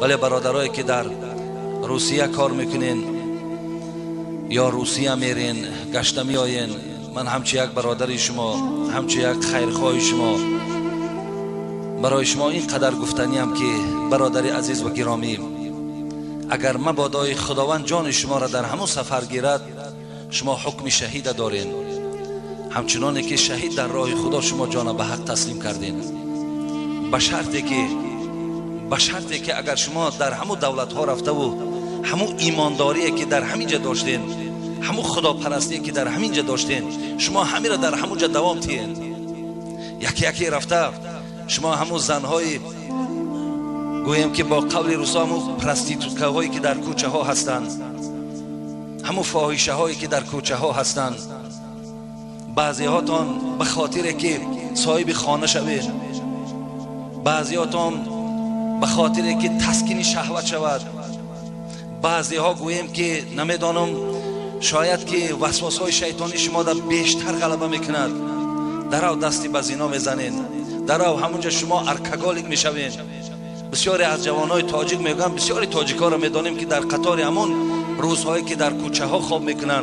ولی برادرایی که در روسیه کار میکنین یا روسیه میرین گشته میآیین، من همچی یک برادری شما، همچی یک خیرخواه شما برای شما این قدر گفتنیم که برادری عزیز و گرامی، اگر مبادای خداوند جان شما را در همون سفر گیرد، شما حکم شهید دارین، همچنانی که شهید در راه خدا شما جان به حق تسلیم کردین. به شرطی که اگر شما در همون دولت ها رفته و همون ایمانداری که در همینجا داشتین، همون خداپرستی که در همینجا داشتین، شما همین را در همونجا دوام تین. یکی یکی رفته شما همون زنهای گویم که با قول روسا همون پرستیتوتکه هایی که در کوچه ها هستند، همون فاحشه هایی که در کوچه ها هستند، بعضی هاتان به خاطر که صاحب خانه شوید، بعضی هاتان به خاطر که تسکین شهوت شود، بعضی ها گویم که نمیدانم شاید که وسواس های شیطانی شما در بیشتر غلبه میکند، درو دستی به زنا میزنین، درو همونجا شما ارکگالیک میشوین. بسیاری از جوانای تاجیک میگن، بسیاری تاجیکا را میدانیم که در قطار همون روزهایی که در کوچه ها خواب میکنن